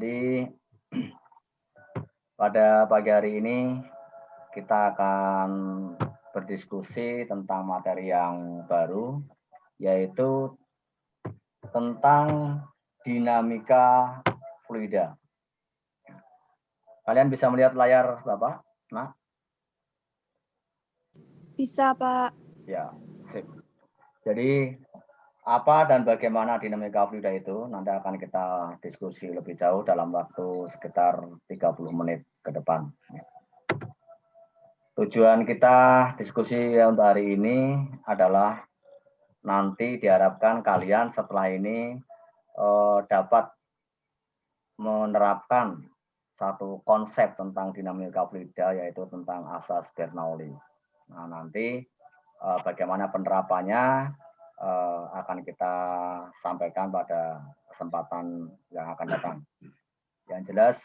Jadi pada pagi hari ini kita akan berdiskusi tentang materi yang baru, yaitu tentang dinamika fluida. Kalian bisa melihat layar Bapak? Nah, bisa Pak. ya, sip. Jadi apa dan bagaimana dinamika fluida itu nanti akan kita diskusi lebih jauh dalam waktu sekitar 30 menit ke depan. Tujuan kita diskusi untuk hari ini adalah nanti diharapkan kalian setelah ini dapat menerapkan satu konsep tentang dinamika fluida, yaitu tentang asas Bernoulli. Nah, nanti bagaimana penerapannya akan kita sampaikan pada kesempatan yang akan datang. Yang jelas,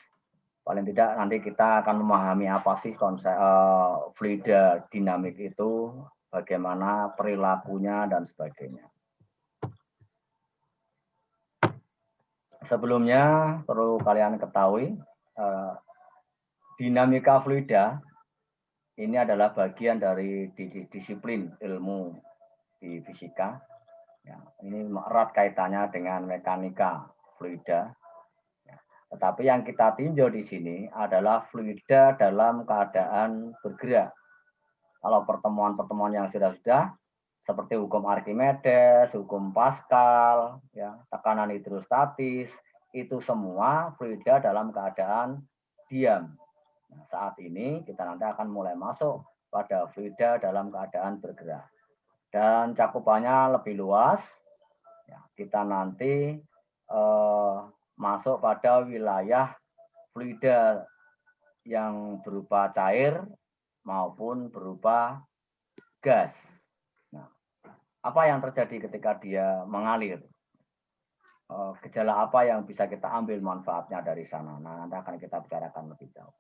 paling tidak nanti kita akan memahami apa sih konsep fluida dinamik itu, bagaimana perilakunya dan sebagainya. Sebelumnya perlu kalian ketahui, dinamika fluida ini adalah bagian dari disiplin ilmu di fisika. Ya, ini erat kaitannya dengan mekanika fluida. Ya, tetapi yang kita tinjau di sini adalah fluida dalam keadaan bergerak. Kalau pertemuan-pertemuan yang sudah seperti hukum Archimedes, hukum Pascal, ya, tekanan hidrostatis, itu semua fluida dalam keadaan diam. Nah, saat ini kita nanti akan mulai masuk pada fluida dalam keadaan bergerak. Dan cakupannya lebih luas. Ya, kita nanti masuk pada wilayah fluida yang berupa cair maupun berupa gas. Nah, apa yang terjadi ketika dia mengalir? Gejala apa yang bisa kita ambil manfaatnya dari sana? Nah, nanti akan kita bicarakan lebih jauh.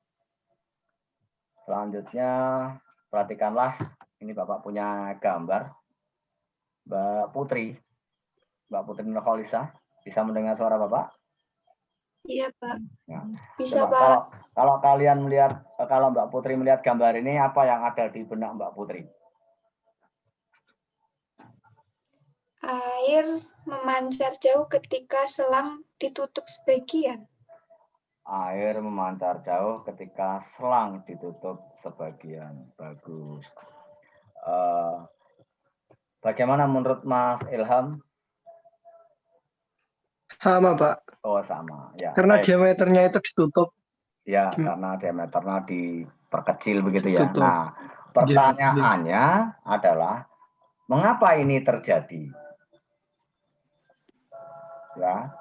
Selanjutnya, perhatikanlah, ini Bapak punya gambar. Mbak Putri Nurholisa, bisa mendengar suara Bapak? Iya Pak. Ya. Bisa Coba, Pak. kalau kalian melihat, kalau Mbak Putri melihat gambar ini, apa yang ada di benak Mbak Putri? Air memancar jauh ketika selang ditutup sebagian. Air memancar jauh ketika selang ditutup sebagian. Bagus. Bagaimana menurut Mas Ilham? Sama Pak. Oh sama, ya. Karena baik. diameternya itu ditutup. Ya, karena diameternya diperkecil begitu ya. Ditutup. Nah, pertanyaannya adalah mengapa ini terjadi? Ya.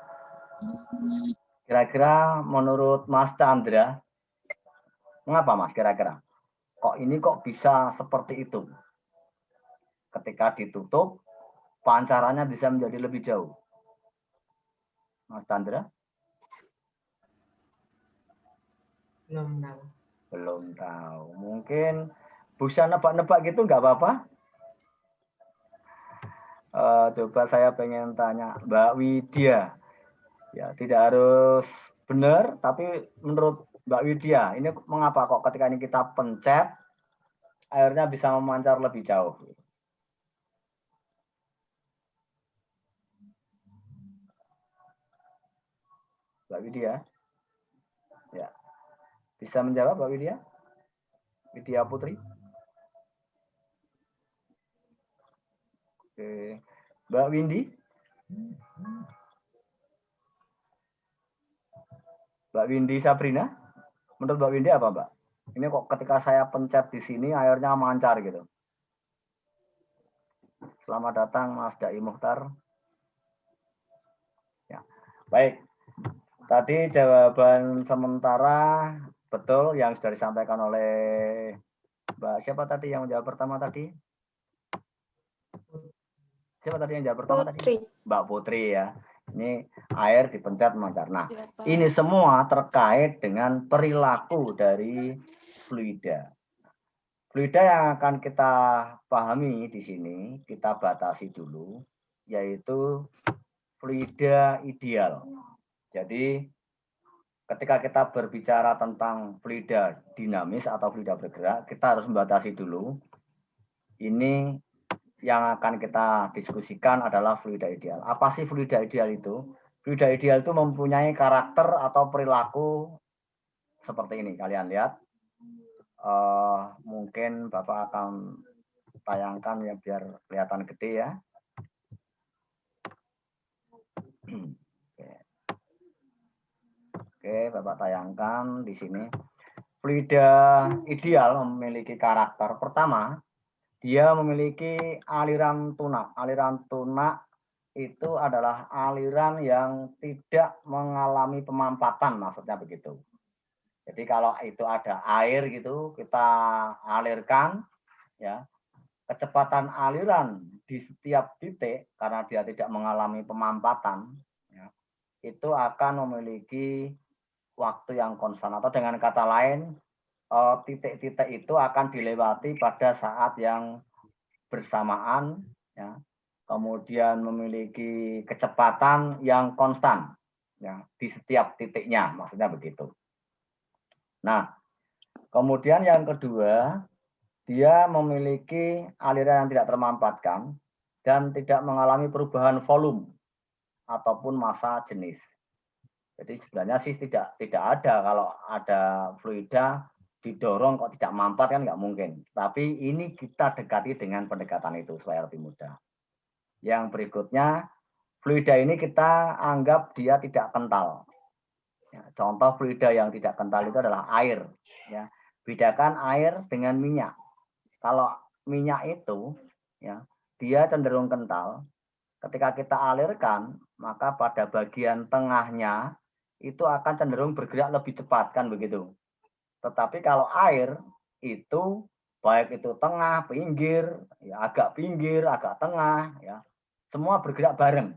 Kira-kira menurut Mas Chandra, mengapa Mas kira-kira? Kok bisa seperti itu? Ketika ditutup, pancarannya bisa menjadi lebih jauh. Mas Chandra? Belum tahu. Mungkin bisa nebak-nebak gitu nggak apa-apa? Coba saya pengen tanya Mbak Widya. Ya, tidak harus benar, tapi menurut Mbak Widya, ini mengapa kok ketika ini kita pencet, airnya bisa memancar lebih jauh? Mbak Widya? Ya. Bisa menjawab Mbak Widya? Widya Putri? Oke. Mbak Windy? Mbak Windy Sabrina? Menurut Mbak Windy apa, Mbak? Ini kok ketika saya pencet di sini airnya mancar gitu. Selamat datang Mas Dai Mukhtar. Ya. Baik. Tadi jawaban sementara betul yang sudah disampaikan oleh Mbak siapa tadi yang menjawab pertama tadi? Siapa tadi yang jawab pertama tadi? Mbak Putri ya. Ini air dipencet mancar. Nah, ya, ini semua terkait dengan perilaku dari fluida. Fluida yang akan kita pahami di sini, kita batasi dulu, yaitu fluida ideal. Jadi, ketika kita berbicara tentang fluida dinamis atau fluida bergerak, kita harus membatasi dulu. Ini yang akan kita diskusikan adalah fluida ideal. Apa sih fluida ideal itu? Fluida ideal itu mempunyai karakter atau perilaku seperti ini. Kalian lihat. Mungkin Bapak akan tayangkan ya biar kelihatan gede ya. Oke, Bapak tayangkan di sini. Fluida ideal memiliki karakter pertama, dia memiliki aliran tunak. Aliran tunak itu adalah aliran yang tidak mengalami pemampatan, maksudnya begitu. Jadi kalau itu ada air gitu, kita alirkan, ya kecepatan aliran di setiap titik karena dia tidak mengalami pemampatan, ya, itu akan memiliki waktu yang konstan, atau dengan kata lain titik-titik itu akan dilewati pada saat yang bersamaan, ya, kemudian memiliki kecepatan yang konstan, ya, di setiap titiknya, maksudnya begitu. Nah, kemudian yang kedua, dia memiliki aliran yang tidak termampatkan dan tidak mengalami perubahan volume ataupun massa jenis. Jadi sebenarnya sih tidak ada, kalau ada fluida didorong kok tidak mampat kan nggak mungkin. Tapi ini kita dekati dengan pendekatan itu supaya lebih mudah. Yang berikutnya, fluida ini kita anggap dia tidak kental. Ya, contoh fluida yang tidak kental itu adalah air. Ya, bedakan air dengan minyak. Kalau minyak itu, ya, dia cenderung kental. Ketika kita alirkan, maka pada bagian tengahnya itu akan cenderung bergerak lebih cepat, kan begitu. Tetapi kalau air itu baik itu tengah, pinggir, ya agak pinggir, agak tengah, ya semua bergerak bareng.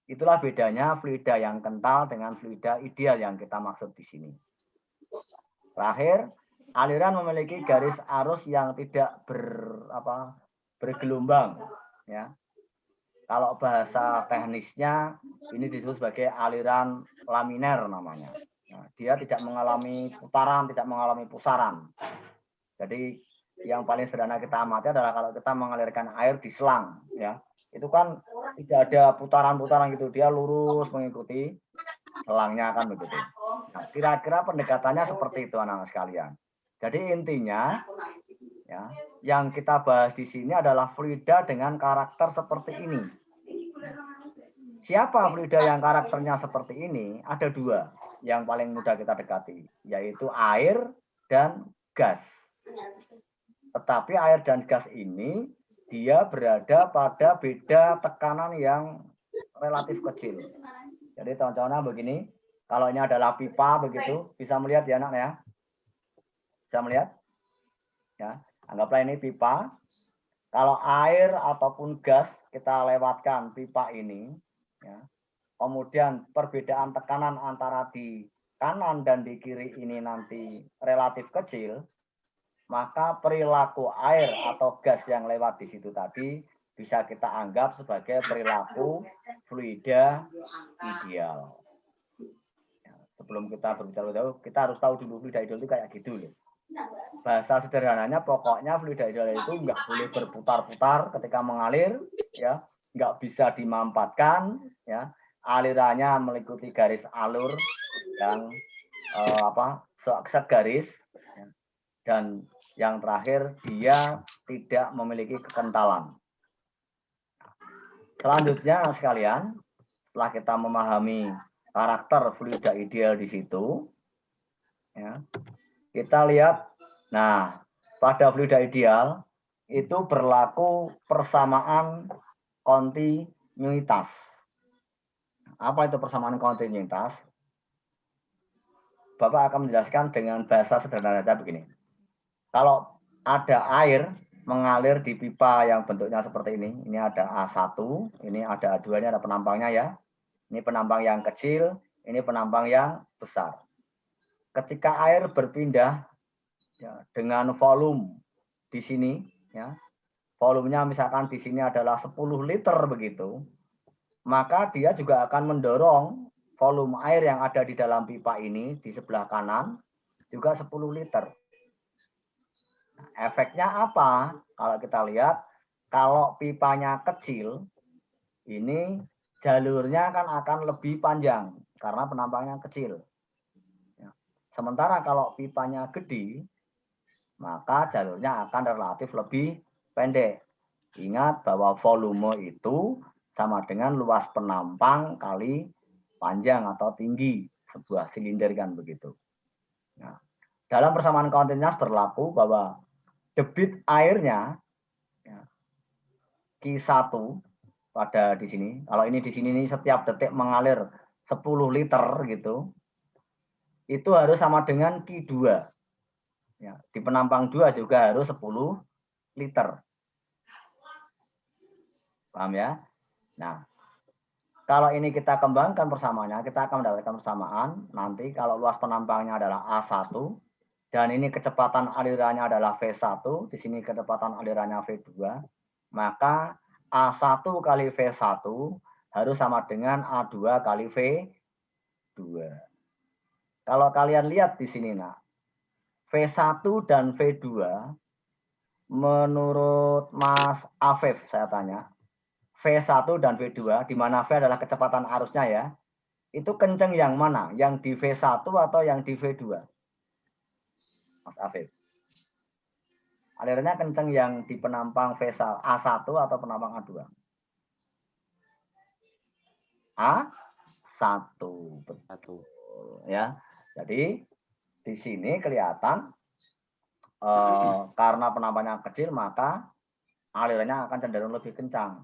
Itulah bedanya fluida yang kental dengan fluida ideal yang kita maksud di sini. Terakhir, aliran memiliki garis arus yang tidak bergelombang, ya. Kalau bahasa teknisnya ini disebut sebagai aliran laminer namanya. Nah, dia tidak mengalami putaran, tidak mengalami pusaran. Jadi yang paling sederhana kita amati adalah kalau kita mengalirkan air di selang, ya, itu kan tidak ada putaran-putaran gitu, dia lurus mengikuti selangnya, kan begitu. Nah, kira-kira pendekatannya seperti itu anak-anak sekalian. Jadi intinya, ya, yang kita bahas di sini adalah fluida dengan karakter seperti ini. Siapa fluida yang karakternya seperti ini? Ada dua yang paling mudah kita dekati, yaitu air dan gas. Tetapi air dan gas ini dia berada pada beda tekanan yang relatif kecil. Jadi contohnya begini, kalau ini adalah pipa begitu, bisa melihat ya anak ya? Bisa melihat? Ya, anggaplah ini pipa. Kalau air ataupun gas kita lewatkan pipa ini, ya, kemudian perbedaan tekanan antara di kanan dan di kiri ini nanti relatif kecil, maka perilaku air atau gas yang lewat di situ tadi bisa kita anggap sebagai perilaku fluida ideal. Ya, sebelum kita berbicara jauh, kita harus tahu dulu fluida ideal itu kayak gitu loh. Bahasa sederhananya pokoknya fluida ideal itu nggak boleh berputar-putar ketika mengalir, ya, nggak bisa dimampatkan, ya, alirannya mengikuti garis alur yang segaris, ya, dan yang terakhir dia tidak memiliki kekentalan. Selanjutnya sekalian, setelah kita memahami karakter fluida ideal di situ, ya, kita lihat, nah, pada fluida ideal itu berlaku persamaan kontinuitas. Apa itu persamaan kontinuitas? Bapak akan menjelaskan dengan bahasa sederhana saja begini. Kalau ada air mengalir di pipa yang bentuknya seperti ini ada A1, ini ada A2, ini ada penampangnya ya. Ini penampang yang kecil, ini penampang yang besar. Ketika air berpindah, ya, dengan volume di sini, ya, volumenya misalkan di sini adalah 10 liter begitu, maka dia juga akan mendorong volume air yang ada di dalam pipa ini di sebelah kanan juga 10 liter. Nah, efeknya apa? Kalau kita lihat, kalau pipanya kecil, ini jalurnya kan akan lebih panjang karena penampangnya kecil. Sementara kalau pipanya gede, maka jalurnya akan relatif lebih pendek. Ingat bahwa volume itu sama dengan luas penampang kali panjang atau tinggi sebuah silinder kan begitu. Nah, dalam persamaan kontinuitas berlaku bahwa debit airnya Q1 pada di sini. Kalau ini di sini nih setiap detik mengalir 10 liter gitu. Itu harus sama dengan Q2. Ya, di penampang 2 juga harus 10 liter. Paham ya? Nah, kalau ini kita kembangkan persamaannya, kita akan mendapatkan persamaan. Nanti kalau luas penampangnya adalah A1, dan ini kecepatan alirannya adalah V1, di sini kecepatan alirannya V2, maka A1 kali V1 harus sama dengan A2 kali V2. Kalau kalian lihat di sini, nah, V1 dan V2, menurut Mas Afif saya tanya, V1 dan V2, di mana V adalah kecepatan arusnya ya, itu kenceng yang mana? Yang di V1 atau yang di V2? Mas Afif. Alirannya kenceng yang di penampang A1 atau penampang A2? A1. Betul. Ya. Jadi di sini kelihatan karena penampangnya kecil maka alirannya akan cenderung lebih kencang.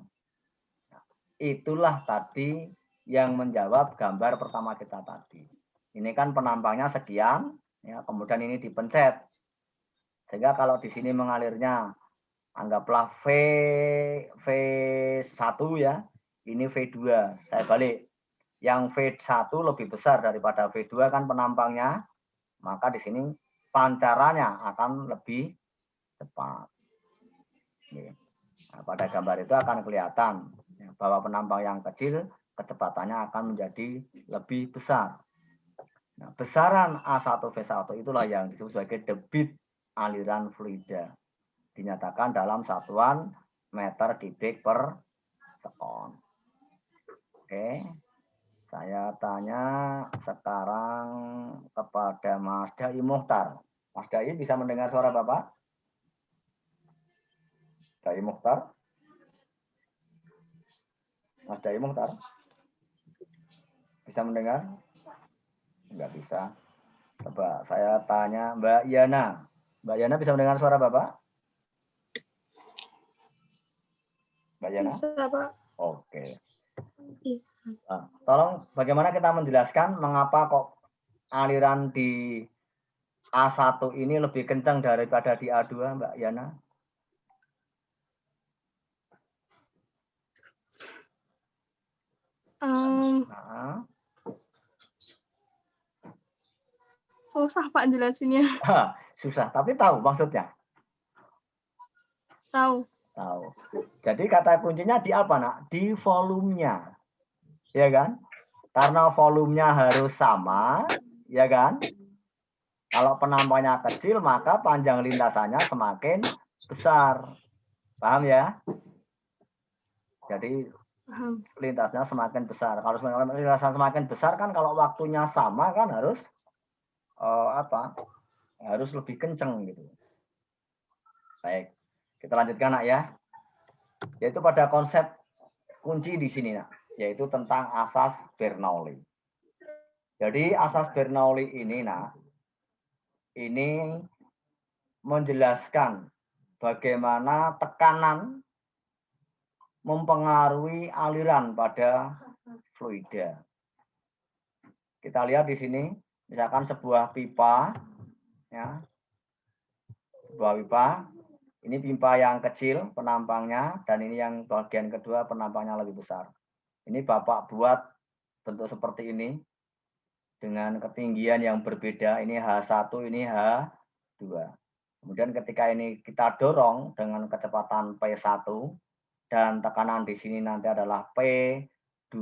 Itulah tadi yang menjawab gambar pertama kita tadi. Ini kan penampangnya sekian, ya, kemudian ini dipencet. Sehingga kalau di sini mengalirnya anggaplah V1 ya, ini V2. Saya balik. Yang V1 lebih besar daripada V2 kan penampangnya, maka di sini pancarannya akan lebih cepat. Nah, pada gambar itu akan kelihatan bahwa penampang yang kecil kecepatannya akan menjadi lebih besar. Nah, besaran A1 V1 itulah yang disebut sebagai debit aliran fluida. Dinyatakan dalam satuan meter kubik per sekon. Oke. Saya tanya sekarang kepada Mas Dai Muhtar. Mas Dai bisa mendengar suara Bapak? Dai Muhtar? Mas Dai Muhtar? Bisa mendengar? Enggak bisa. Coba saya tanya Mbak Yana. Mbak Yana bisa mendengar suara Bapak? Mbak Yana? Bisa, Pak. Oke. Bisa. Nah, tolong bagaimana kita menjelaskan mengapa kok aliran di A1 ini lebih kencang daripada di A2, Mbak Yana? Nah. Susah Pak jelasinnya. Susah, tapi tahu maksudnya? Tahu. Tahu. Jadi kata kuncinya di apa, Nak? Di volumenya. Ya kan? Karena volumenya harus sama, ya kan? Kalau penampangnya kecil, maka panjang lintasannya semakin besar. Paham ya? Jadi lintasnya semakin besar. Kalau lintasan semakin besar kan kalau waktunya sama kan harus harus lebih kenceng gitu. Baik, kita lanjutkan Nak ya. Yaitu pada konsep kunci di sini Nak, yaitu tentang asas Bernoulli. Jadi asas Bernoulli ini Nak, ini menjelaskan bagaimana tekanan mempengaruhi aliran pada fluida. Kita lihat di sini, misalkan sebuah pipa, ya, sebuah pipa. Ini pipa yang kecil penampangnya, dan ini yang bagian kedua penampangnya lebih besar. Ini Bapak buat bentuk seperti ini dengan ketinggian yang berbeda. Ini H1, ini H2. Kemudian ketika ini kita dorong dengan kecepatan P1 dan tekanan di sini nanti adalah P2.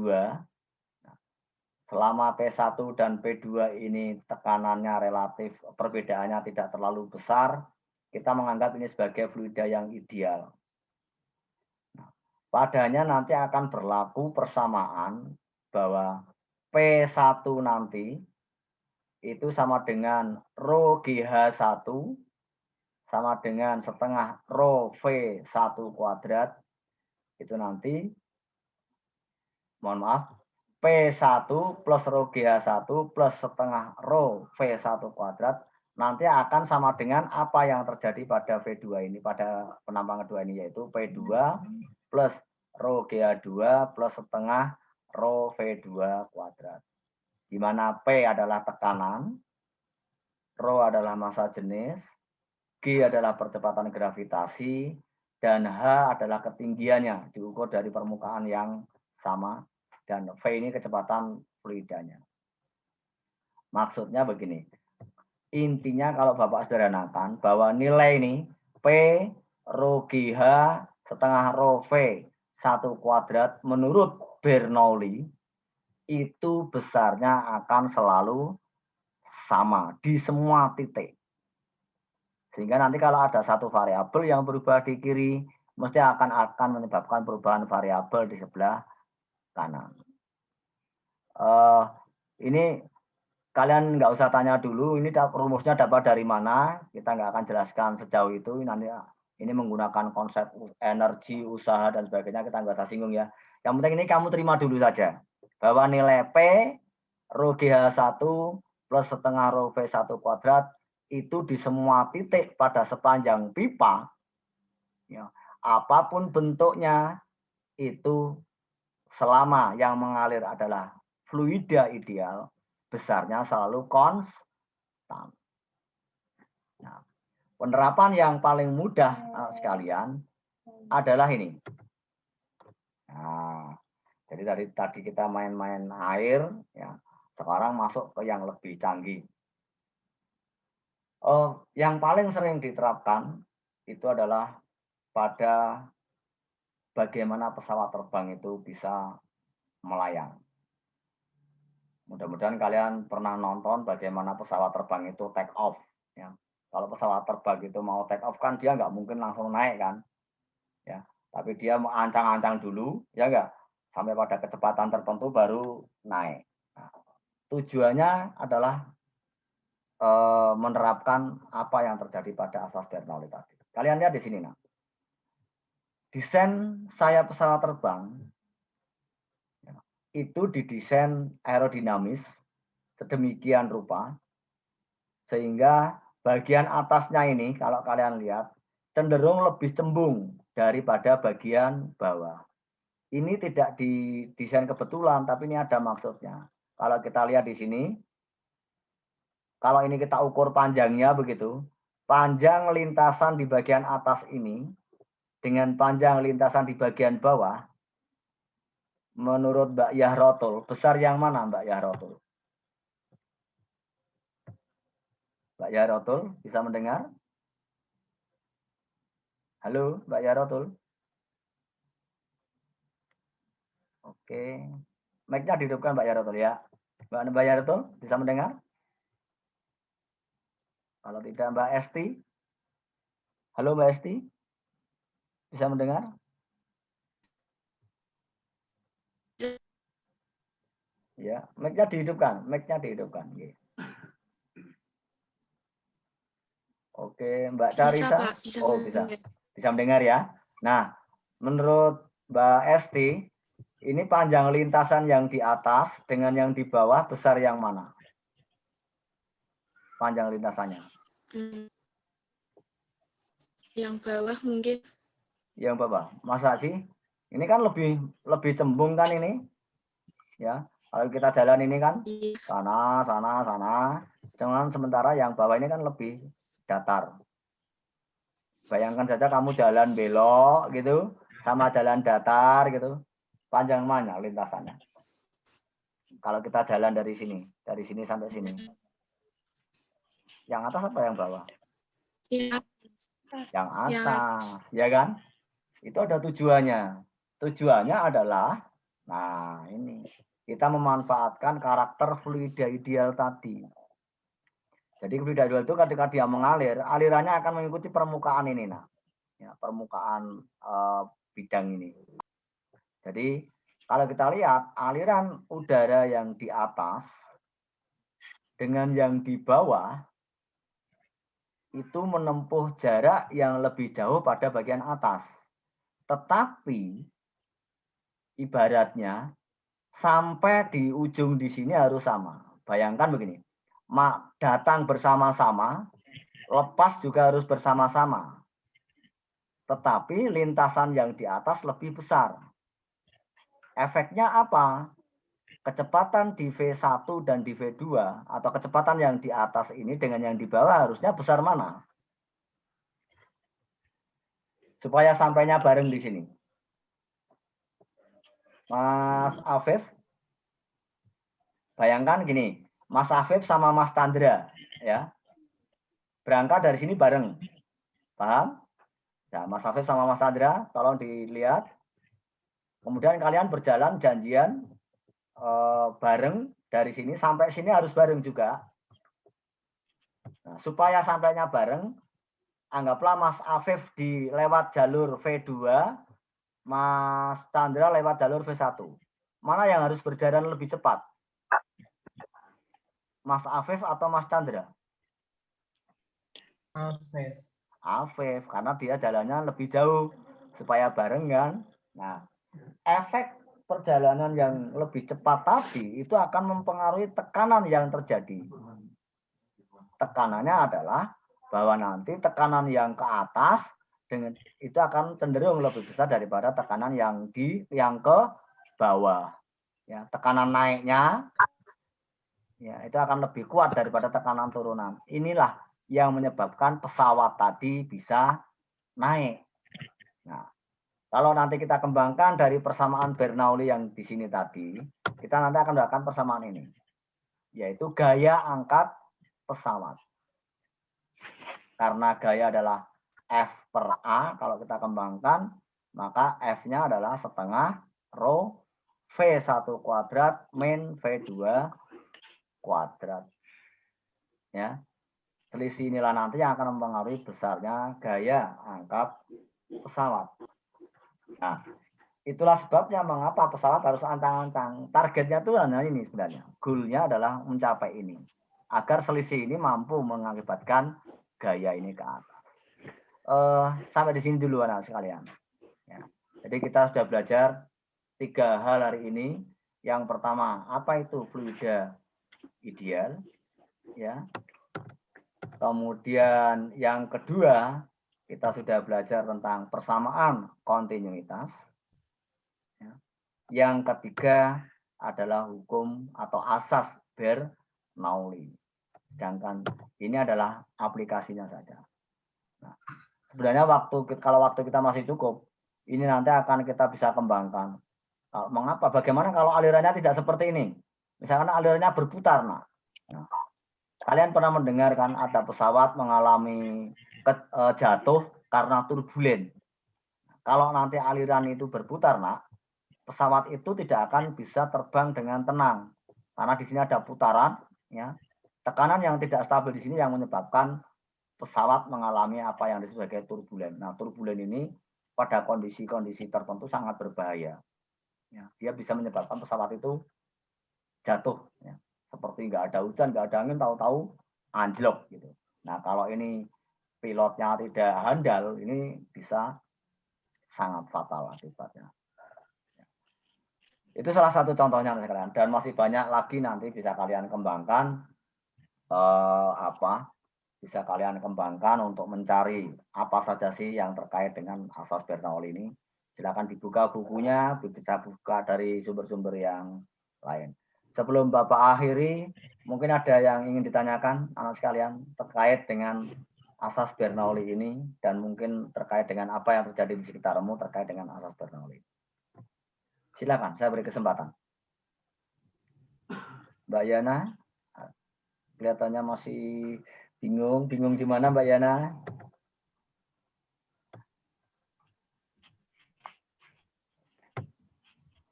selama P1 dan P2 ini tekanannya relatif, perbedaannya tidak terlalu besar, kita menganggap ini sebagai fluida yang ideal. Nah, padanya nanti akan berlaku persamaan bahwa P1 nanti itu sama dengan rho GH1 sama dengan setengah rho V1 kuadrat. Itu nanti, mohon maaf, P1 plus rho GH1 plus setengah rho V1 kuadrat nanti akan sama dengan apa yang terjadi pada V2 ini, pada penampang kedua ini, yaitu P2 plus rho GH2 plus setengah rho V2 kuadrat. Di mana P adalah tekanan, rho adalah massa jenis, G adalah percepatan gravitasi, dan H adalah ketinggiannya diukur dari permukaan yang sama, dan V ini kecepatan fluidanya. Maksudnya begini, intinya kalau Bapak sederhanakan bahwa nilai ini P rho GH setengah rho V 1 kuadrat menurut Bernoulli itu besarnya akan selalu sama di semua titik. Sehingga nanti kalau ada satu variabel yang berubah di kiri, mesti akan menyebabkan perubahan variabel di sebelah kanan. Ini kalian nggak usah tanya dulu, ini rumusnya dapat dari mana, kita nggak akan jelaskan sejauh itu. Nanti ini menggunakan konsep energi, usaha, dan sebagainya, kita nggak usah singgung ya. Yang penting ini kamu terima dulu saja, bahwa nilai P, rho GH1 plus setengah rho V1 kuadrat, itu di semua titik pada sepanjang pipa, ya, apapun bentuknya, itu selama yang mengalir adalah fluida ideal, besarnya selalu konstan. Nah, penerapan yang paling mudah sekalian adalah ini. Nah, jadi dari tadi kita main-main air, ya, sekarang masuk ke yang lebih canggih. Yang paling sering diterapkan itu adalah pada bagaimana pesawat terbang itu bisa melayang. Mudah-mudahan kalian pernah nonton bagaimana pesawat terbang itu take off. Ya. Kalau pesawat terbang itu mau take off kan dia nggak mungkin langsung naik kan, ya. Tapi dia mau ancang-ancang dulu, ya nggak, sampai pada kecepatan tertentu baru naik. Nah, tujuannya adalah menerapkan apa yang terjadi pada asas Bernoulli tadi. Kalian lihat di sini, nah. Desain sayap pesawat terbang itu didesain aerodinamis sedemikian rupa sehingga bagian atasnya ini kalau kalian lihat cenderung lebih cembung daripada bagian bawah. Ini tidak didesain kebetulan, tapi ini ada maksudnya. Kalau kita lihat di sini, kalau ini kita ukur panjangnya begitu, panjang lintasan di bagian atas ini dengan panjang lintasan di bagian bawah, menurut Mbak Yahrotul, besar yang mana Mbak Yahrotul? Mbak Yahrotul, bisa mendengar? Halo, Mbak Yahrotul? Oke. Mic-nya dihidupkan Mbak Yahrotul ya. Mbak Yahrotul, bisa mendengar? Kalau tidak Mbak Esti? Halo Mbak Esti? Bisa mendengar? Ya, mic-nya dihidupkan, mic-nya dihidupkan. Oke, Mbak Carisa. Pak, bisa Oh, bisa. Bisa mendengar ya. Nah, menurut Mbak Esti, ini panjang lintasan yang di atas dengan yang di bawah besar yang mana? Panjang lintasannya. Yang bawah mungkin. Yang bawah. Masa sih? Ini kan lebih cembung kan ini? Ya, kalau kita jalan ini kan sana, sana, sana. Jangan sementara yang bawah ini kan lebih datar. Bayangkan saja kamu jalan belok gitu, sama jalan datar gitu. Panjang mana lintasannya? Kalau kita jalan dari sini sampai sini. Yang atas apa yang bawah? Yang atas, ya kan? Itu ada tujuannya. Tujuannya adalah, nah ini, kita memanfaatkan karakter fluida ideal tadi. Jadi fluida ideal itu ketika dia mengalir, alirannya akan mengikuti permukaan ini, nah, ya, permukaan bidang ini. Jadi kalau kita lihat aliran udara yang di atas dengan yang di bawah itu menempuh jarak yang lebih jauh pada bagian atas. Tetapi ibaratnya sampai di ujung di sini harus sama. Bayangkan begini, datang bersama-sama, lepas juga harus bersama-sama. Tetapi lintasan yang di atas lebih besar. Efeknya apa? Kecepatan di V1 dan di V2 atau kecepatan yang di atas ini dengan yang di bawah harusnya besar mana? Supaya sampainya bareng di sini. Mas Afif, bayangkan gini, Mas Afif sama Mas Chandra, ya, berangkat dari sini bareng, paham? Nah, Mas Afif sama Mas Chandra, tolong dilihat. Kemudian kalian berjalan janjian bareng dari sini sampai sini harus bareng juga. Nah, supaya sampainya bareng, anggaplah Mas Afif lewat jalur V2, Mas Chandra lewat jalur V1. Mana yang harus berjalan lebih cepat? Mas Afif atau Mas Chandra? Afif. Afif, karena dia jalannya lebih jauh supaya bareng kan. Nah, efek perjalanan yang lebih cepat tadi itu akan mempengaruhi tekanan yang terjadi. Tekanannya adalah bahwa nanti tekanan yang ke atas dengan itu akan cenderung lebih besar daripada tekanan yang ke bawah. Ya, tekanan naiknya ya itu akan lebih kuat daripada tekanan turunan. Inilah yang menyebabkan pesawat tadi bisa naik. Nah, kalau nanti kita kembangkan dari persamaan Bernoulli yang di sini tadi, kita nanti akan mendapatkan persamaan ini, yaitu gaya angkat pesawat. Karena gaya adalah F per A, kalau kita kembangkan, maka F-nya adalah setengah rho V1 kuadrat min V2 kuadrat. Ya. Selisih inilah nanti yang akan mempengaruhi besarnya gaya angkat pesawat. Nah, itulah sebabnya mengapa pesawat harus ancang-ancang. Targetnya itu hanya ini sebenarnya. Goalnya adalah mencapai ini. Agar selisih ini mampu mengakibatkan gaya ini ke atas. Sampai di sini dulu anak sekalian. Ya. Jadi kita sudah belajar 3 hal hari ini. Yang pertama, apa itu fluida ideal? Ya. Kemudian yang kedua, kita sudah belajar tentang persamaan kontinuitas. Yang ketiga adalah hukum atau asas Bernoulli. Sedangkan ini adalah aplikasinya saja. Nah, sebenarnya kalau waktu kita masih cukup, ini nanti akan kita bisa kembangkan. Mengapa? Bagaimana kalau alirannya tidak seperti ini? Misalkan alirannya berputar, nah. Kalian pernah mendengar kan ada pesawat mengalami jatuh karena turbulen. Kalau nanti aliran itu berputar, nak, pesawat itu tidak akan bisa terbang dengan tenang. Karena di sini ada putaran, ya. Tekanan yang tidak stabil di sini yang menyebabkan pesawat mengalami apa yang disebut sebagai turbulen. Nah, turbulen ini pada kondisi-kondisi tertentu sangat berbahaya. Ya, dia bisa menyebabkan pesawat itu jatuh, ya. Seperti nggak ada hujan, nggak ada angin, tahu-tahu anjlok gitu. Nah, kalau ini pilotnya tidak handal, ini bisa sangat fatal akibatnya. Itu salah satu contohnya sekalian. Dan masih banyak lagi nanti bisa kalian kembangkan bisa kalian kembangkan untuk mencari apa saja sih yang terkait dengan asas Bernoulli ini. Silakan dibuka bukunya, bisa buka dari sumber-sumber yang lain. Sebelum Bapak akhiri, mungkin ada yang ingin ditanyakan anak sekalian terkait dengan asas Bernoulli ini dan mungkin terkait dengan apa yang terjadi di sekitarmu terkait dengan asas Bernoulli. Silakan, saya beri kesempatan. Mbak Yana, kelihatannya masih bingung gimana Mbak Yana?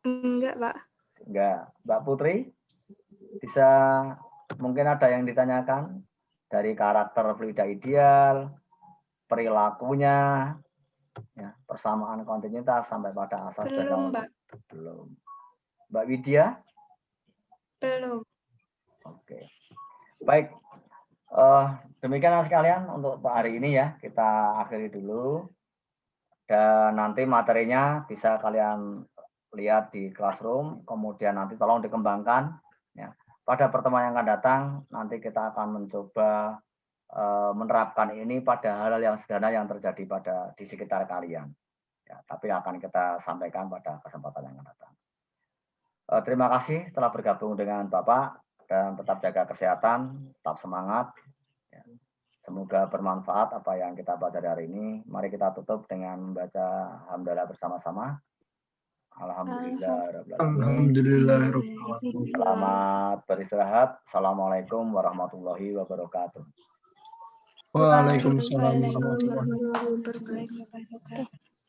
Enggak, Pak. Enggak. Mbak Putri, bisa mungkin ada yang ditanyakan dari karakter fluida ideal, perilakunya, ya, persamaan kontinuitas sampai pada asas dan Belum, Mbak. belum. Mbak Widya? Belum. Oke. Baik. Demikian sekalian untuk hari ini ya, kita akhiri dulu. Dan nanti materinya bisa kalian lihat di classroom, kemudian nanti tolong dikembangkan. Ya. Pada pertemuan yang akan datang, nanti kita akan mencoba menerapkan ini pada hal-hal yang sederhana yang terjadi di sekitar kalian. Ya, tapi akan kita sampaikan pada kesempatan yang akan datang. Terima kasih telah bergabung dengan Bapak dan tetap jaga kesehatan, tetap semangat. Ya. Semoga bermanfaat apa yang kita baca hari ini. Mari kita tutup dengan membaca hamdalah bersama-sama. Alhamdulillah. Alhamdulillah. Selamat beristirahat. Assalamualaikum warahmatullahi wabarakatuh. Waalaikumsalam Waalaikumsalam warahmatullahi warahmatullahi wabarakatuh.